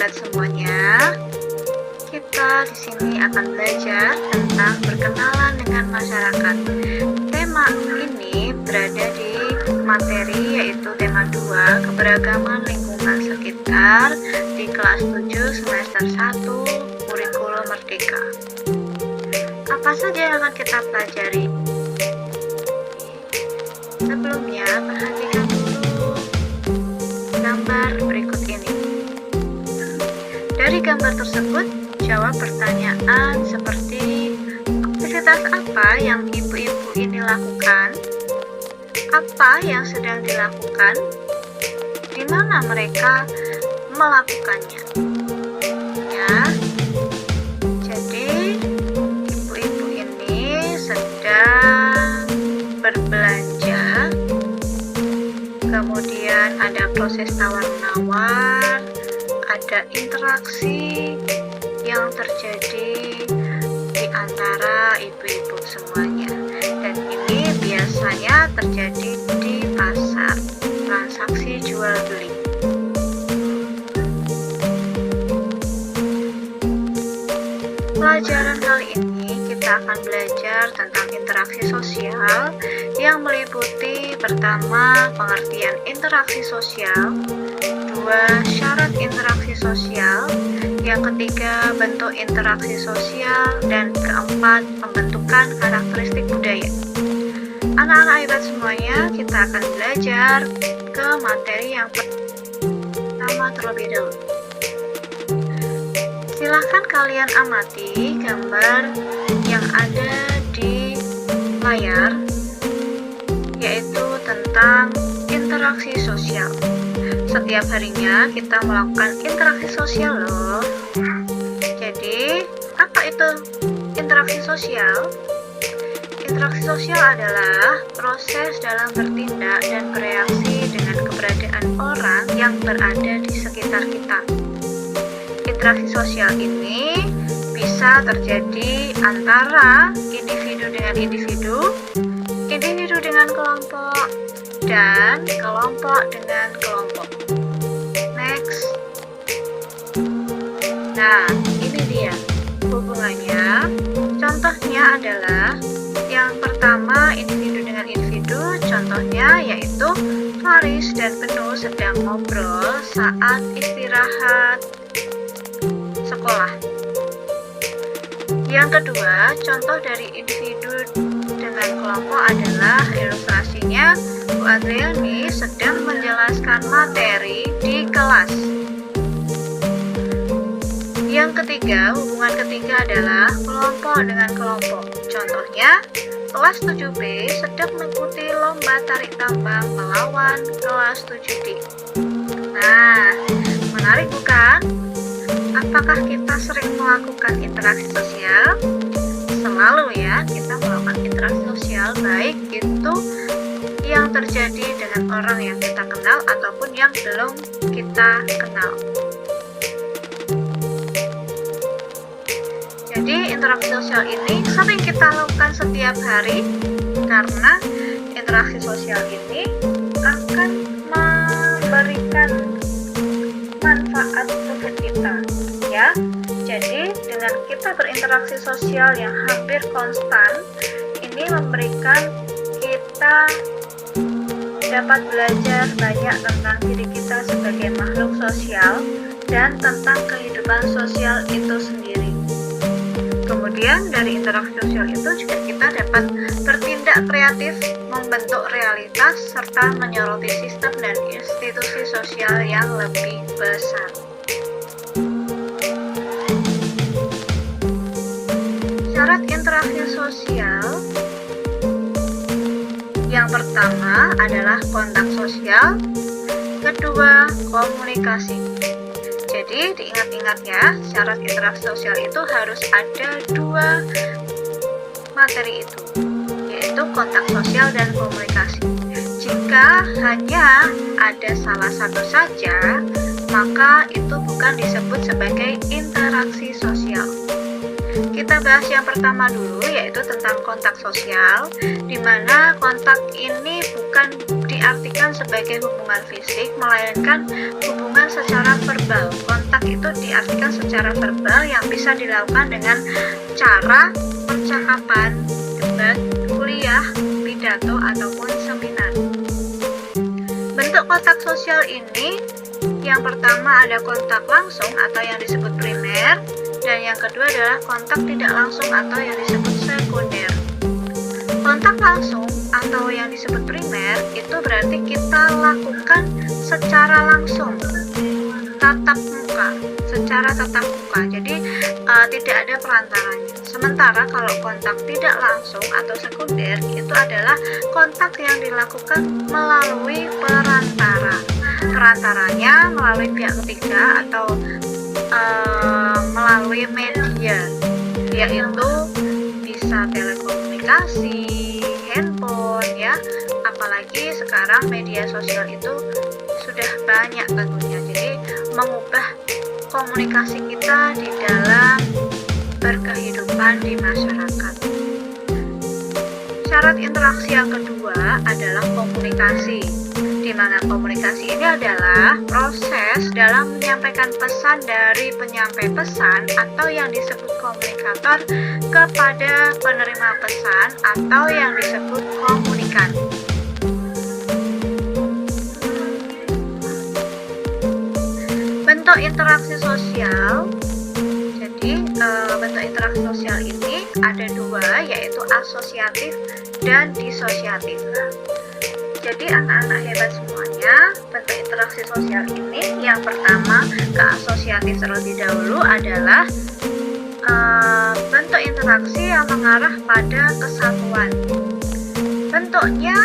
hebat semuanya. Kita di sini akan belajar tentang berkenalan dengan masyarakat. Tema ini berada di materi yaitu tema 2, keberagaman lingkungan sekitar di kelas 7 semester 1 kurikulum merdeka. Apa saja yang akan kita pelajari? Sebelumnya, perhatikan dulu gambar berikut ini. Dari gambar tersebut, jawab pertanyaan seperti aktivitas apa yang ibu-ibu ini lakukan? Apa yang sedang dilakukan? Di mana mereka melakukannya? Ya. Jadi, ibu-ibu ini sedang berbelanja. Kemudian ada proses tawar-menawar, ada interaksi yang terjadi di antara ibu-ibu semuanya. Dan ini biasanya terjadi di pasar, transaksi jual beli. Pelajaran kali ini kita akan belajar tentang interaksi sosial yang meliputi pertama, pengertian interaksi sosial, 2, syarat interaksi sosial, yang ketiga, bentuk interaksi sosial, dan keempat, pembentukan karakteristik budaya. Anak-anak hebat semuanya, kita akan belajar ke materi yang pertama terlebih dahulu. Silahkan kalian amati gambar yang ada di layar, yaitu tentang interaksi sosial. Setiap harinya kita melakukan interaksi sosial loh. Jadi, apa itu interaksi sosial? Interaksi sosial adalah proses dalam bertindak dan bereaksi dengan keberadaan orang yang berada di sekitar kita. Interaksi sosial ini bisa terjadi antara individu dengan individu, individu dengan kelompok, dan kelompok dengan kelompok. Next. Nah, ini dia hubungannya. Contohnya adalah yang pertama, individu dengan individu. Contohnya yaitu Faris dan Benu sedang ngobrol saat istirahat sekolah. Yang kedua, contoh dari individu dengan kelompok adalah ilustrasinya Bu Adriani sedang menjelaskan materi di kelas. Yang ketiga, hubungan ketiga adalah kelompok dengan kelompok. Contohnya, kelas 7B sedang mengikuti lomba tarik tambang melawan kelas 7D. Nah, menarik bukan? Apakah kita sering melakukan interaksi sosial? Selalu ya, kita melakukan interaksi sosial, baik itu yang terjadi dengan orang yang kita kenal ataupun yang belum kita kenal. Jadi interaksi sosial ini sering kita lakukan setiap hari karena interaksi sosial ini akan memberikan manfaat untuk kita, ya. Jadi dengan kita berinteraksi sosial yang hampir konstan, ini memberikan kita dapat belajar banyak tentang diri kita sebagai makhluk sosial dan tentang kehidupan sosial itu sendiri. Kemudian dari interaksi sosial itu juga kita dapat bertindak kreatif, membentuk realitas, serta menyoroti sistem dan institusi sosial yang lebih besar. Syarat interaksi sosial yang pertama adalah kontak sosial, kedua komunikasi. Jadi diingat-ingat ya, syarat interaksi sosial itu harus ada 2 materi itu, yaitu kontak sosial dan komunikasi. Jika hanya ada salah satu saja, maka itu bukan disebut sebagai interaksi sosial. Kita bahas yang pertama dulu, yaitu tentang kontak sosial, di mana kontak ini bukan diartikan sebagai hubungan fisik, melainkan hubungan secara verbal. Kontak itu diartikan secara verbal yang bisa dilakukan dengan cara percakapan, debat, kuliah, pidato, ataupun seminar. Bentuk kontak sosial ini, yang pertama ada kontak langsung atau yang disebut primer, dan yang kedua adalah kontak tidak langsung atau yang disebut sekunder. Kontak langsung atau yang disebut primer itu berarti kita lakukan secara langsung, secara tatap muka. Jadi tidak ada perantaranya. Sementara kalau kontak tidak langsung atau sekunder itu adalah kontak yang dilakukan melalui perantara. Perantaranya melalui pihak ketiga atau melalui media, yaitu bisa telekomunikasi, handphone ya. Apalagi sekarang media sosial itu sudah banyak tentunya. Jadi mengubah komunikasi kita di dalam berkehidupan di masyarakat. Syarat interaksi yang kedua adalah komunikasi, di mana komunikasi ini adalah proses dalam menyampaikan pesan dari penyampai pesan atau yang disebut komunikator kepada penerima pesan atau yang disebut komunikan. Bentuk interaksi sosial. Jadi bentuk interaksi sosial ini ada dua, yaitu asosiatif dan disosiatif. Jadi anak-anak hebat semuanya, bentuk interaksi sosial ini yang pertama ke asosiatif terlebih dahulu adalah bentuk interaksi yang mengarah pada kesatuan. Bentuknya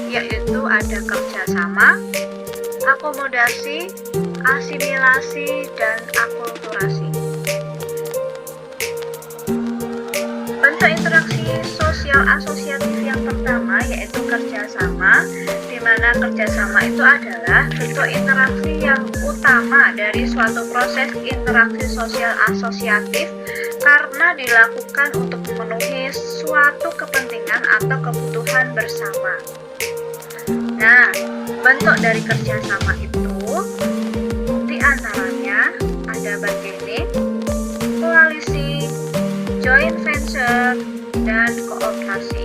yaitu ada kerjasama, akomodasi, asimilasi, dan akulturasi. Bentuk interaksi sosial asosiatif yang pertama yaitu kerjasama, di mana kerjasama itu adalah bentuk interaksi yang utama dari suatu proses interaksi sosial asosiatif karena dilakukan untuk memenuhi suatu kepentingan atau kebutuhan bersama. Nah, bentuk dari kerjasama itu diantaranya ada bargaining, koalisi, joint venture, dan kooperasi.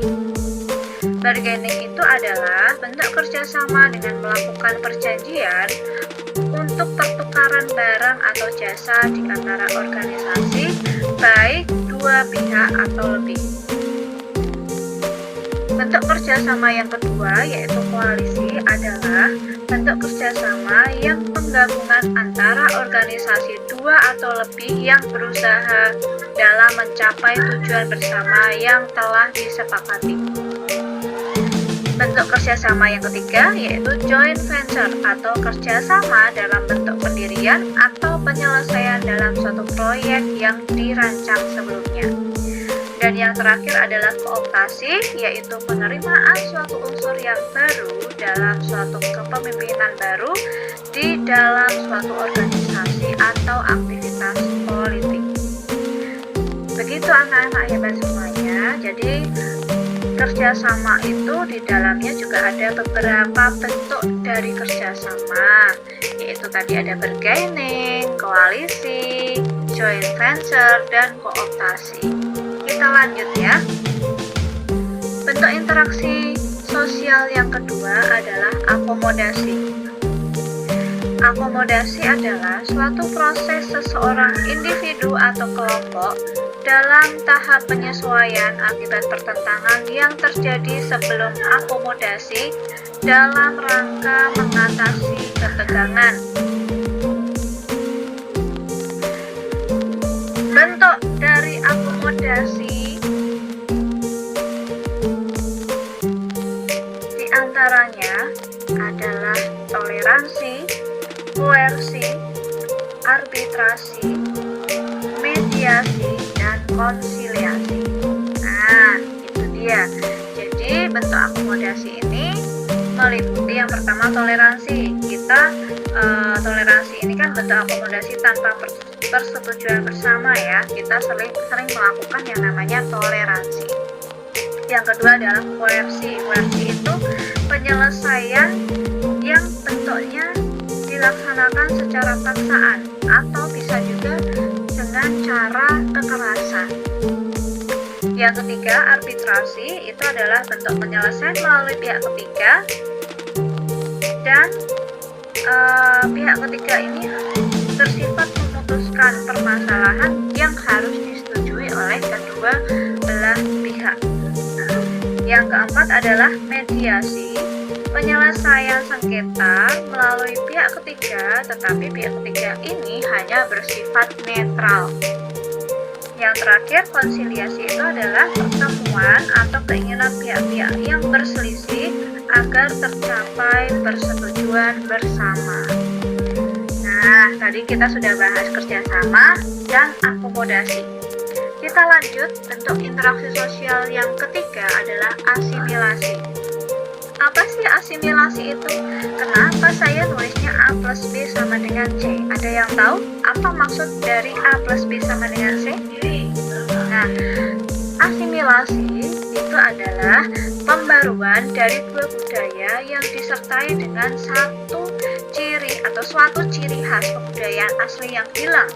Bargaining itu adalah bentuk kerjasama dengan melakukan perjanjian untuk pertukaran barang atau jasa di antara organisasi, baik dua pihak atau lebih. Bentuk kerjasama yang kedua yaitu koalisi adalah bentuk kerjasama yang penggabungan antara organisasi dua atau lebih yang berusaha dalam mencapai tujuan bersama yang telah disepakati. Bentuk kerjasama yang ketiga yaitu joint venture atau kerjasama dalam bentuk pendirian atau penyelesaian dalam suatu proyek yang dirancang sebelumnya. Dan yang terakhir adalah kooptasi, yaitu penerimaan suatu unsur yang baru dalam suatu kepemimpinan baru di dalam suatu organisasi atau aktivitas politik. Begitu anak-anak hebat semuanya. Jadi kerjasama itu di dalamnya juga ada beberapa bentuk dari kerjasama, yaitu tadi ada bargaining, koalisi, joint venture, dan kooptasi. Kita lanjut ya. Bentuk interaksi sosial yang kedua adalah akomodasi. Akomodasi adalah suatu proses seseorang individu atau kelompok dalam tahap penyesuaian akibat pertentangan yang terjadi sebelum akomodasi dalam rangka mengatasi ketegangan. Bentuk dari akomodasi diantaranya adalah toleransi, koersi, arbitrasi, mediasi, dan konsiliasi. Nah, itu dia. Jadi bentuk akomodasi ini meliputi yang pertama toleransi. Toleransi ini kan bentuk akomodasi tanpa persetujuan bersama ya. Kita sering melakukan yang namanya toleransi. Yang kedua adalah koersi. Koersi itu penyelesaian dilaksanakan secara paksaan atau bisa juga dengan cara kekerasan. Yang ketiga, arbitrasi itu adalah bentuk penyelesaian melalui pihak ketiga, dan pihak ketiga ini bersifat memutuskan permasalahan yang harus disetujui oleh kedua belah pihak. Yang keempat adalah mediasi, penyelesaian sengketa melalui pihak ketiga, tetapi pihak ketiga ini hanya bersifat netral. Yang terakhir, konsiliasi itu adalah pertemuan atau keinginan pihak-pihak yang berselisih agar tercapai persetujuan bersama. Nah, tadi kita sudah bahas kerjasama dan akomodasi. Kita lanjut, bentuk interaksi sosial yang ketiga adalah asimilasi. Apa sih asimilasi itu? Kenapa saya nulisnya A plus B sama dengan C? Ada yang tahu apa maksud dari A plus B sama dengan C? Nah, asimilasi itu adalah pembaruan dari dua budaya yang disertai dengan satu ciri atau suatu ciri khas kebudayaan asli yang hilang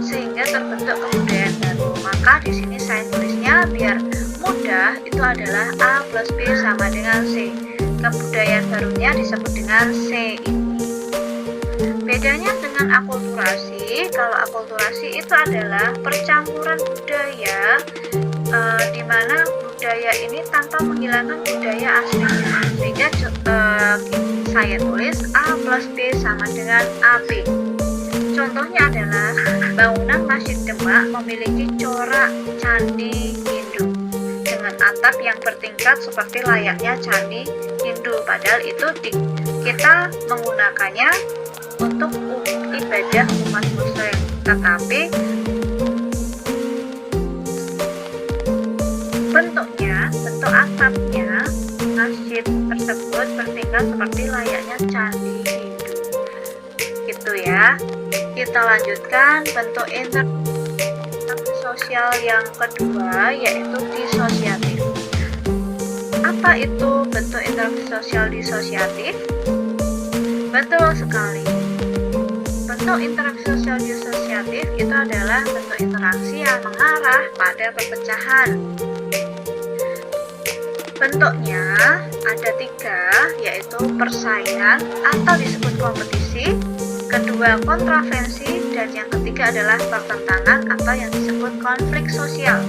sehingga terbentuk kebudayaan baru. Maka di sini saya tulisnya biar mudah, itu adalah A plus B sama dengan C. Kebudayaan barunya disebut dengan C ini. Bedanya dengan akulturasi, kalau akulturasi itu adalah percampuran budaya, di mana budaya ini tanpa menghilangkan budaya aslinya. Sehingga saya tulis A plus B sama dengan AB. Contohnya adalah bangunan Masjid Demak memiliki corak candi Hindu dengan atap yang bertingkat seperti layaknya candi Hindu, padahal itu kita menggunakannya untuk ibadah umat muslim, tetapi bentuk atapnya masjid tersebut bertingkat seperti layaknya candi Hindu. Gitu ya. Kita lanjutkan bentuk interaksi sosial yang kedua, yaitu disosiatif. Apa itu bentuk interaksi sosial disosiatif? Betul sekali. Bentuk interaksi sosial disosiatif itu adalah bentuk interaksi yang mengarah pada perpecahan. Bentuknya ada 3, yaitu persaingan atau disebut kompetisi, kedua kontravensi, dan yang ketiga adalah pertentangan atau yang disebut konflik sosial.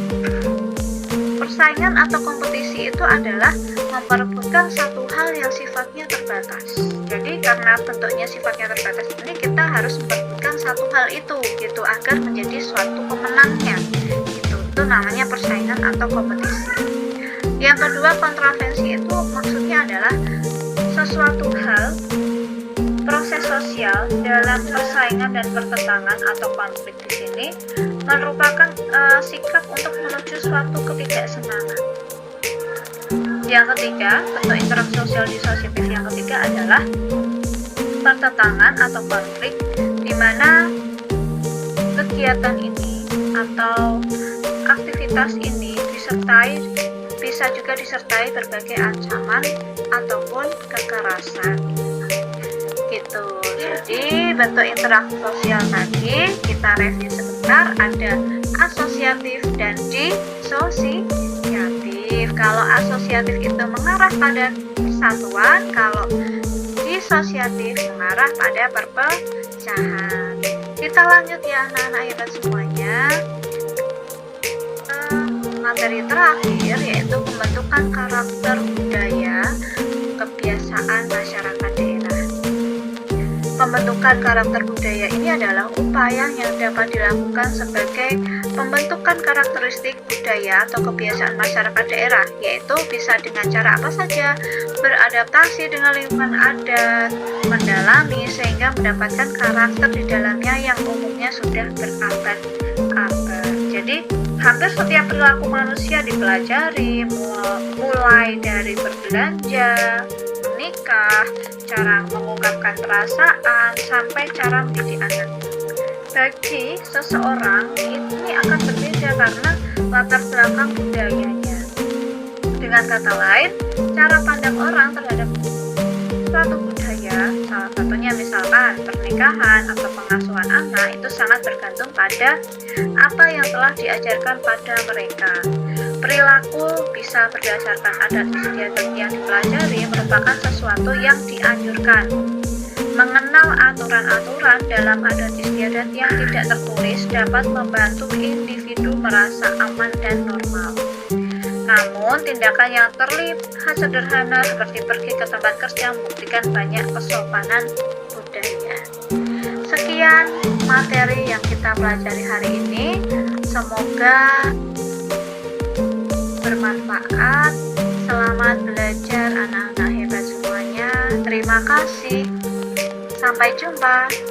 Persaingan atau kompetisi itu adalah memperebutkan satu hal yang sifatnya terbatas. Jadi karena bentuknya sifatnya terbatas ini, kita harus memperebutkan satu hal itu gitu agar menjadi suatu pemenangnya. Itu namanya persaingan atau kompetisi. Yang kedua, kontravensi itu maksudnya adalah sesuatu hal, proses sosial dalam persaingan dan pertentangan atau konflik di sini merupakan sikap untuk menuju suatu ketidaksenangan. Yang ketiga, bentuk interaksi sosial disosiatif yang ketiga adalah pertentangan atau konflik, di mana kegiatan ini atau aktivitas ini bisa juga disertai berbagai ancaman ataupun kekerasan. Gitu. Jadi bentuk interaksi sosial tadi kita review sebentar, ada asosiatif dan disosiatif. Kalau asosiatif itu mengarah pada persatuan, kalau disosiatif mengarah pada perpecahan. Kita lanjut ya anak-anak hebat semuanya. Materi terakhir yaitu pembentukan karakter budaya kebiasaan masyarakat daerah. Pembentukan karakter budaya ini adalah upaya yang dapat dilakukan sebagai pembentukan karakteristik budaya atau kebiasaan masyarakat daerah, yaitu bisa dengan cara apa saja, beradaptasi dengan lingkungan adat, mendalami sehingga mendapatkan karakter di dalamnya yang umumnya sudah berabad-abad. Jadi hampir setiap perilaku manusia dipelajari, mulai dari berbelanja, menikah, cara mengungkapkan perasaan, sampai cara mendidik anak. Bagi seseorang ini akan berbeda karena latar belakang budayanya. Dengan kata lain, cara pandang orang terhadap suatu budaya salah satunya misalkan pernikahan atau pengasuhan anak itu sangat bergantung pada apa yang telah diajarkan pada mereka. Perilaku bisa berdasarkan adat istiadat yang dipelajari merupakan sesuatu yang dianjurkan. Mengenal aturan-aturan dalam adat istiadat yang tidak tertulis dapat membantu individu merasa aman dan normal. Namun, tindakan yang terlihat sederhana seperti pergi ke tempat kerja membuktikan banyak kesopanan budaya. Sekian materi yang kita pelajari hari ini. Semoga bermanfaat. Selamat belajar anak-anak hebat semuanya. Terima kasih. Sampai jumpa.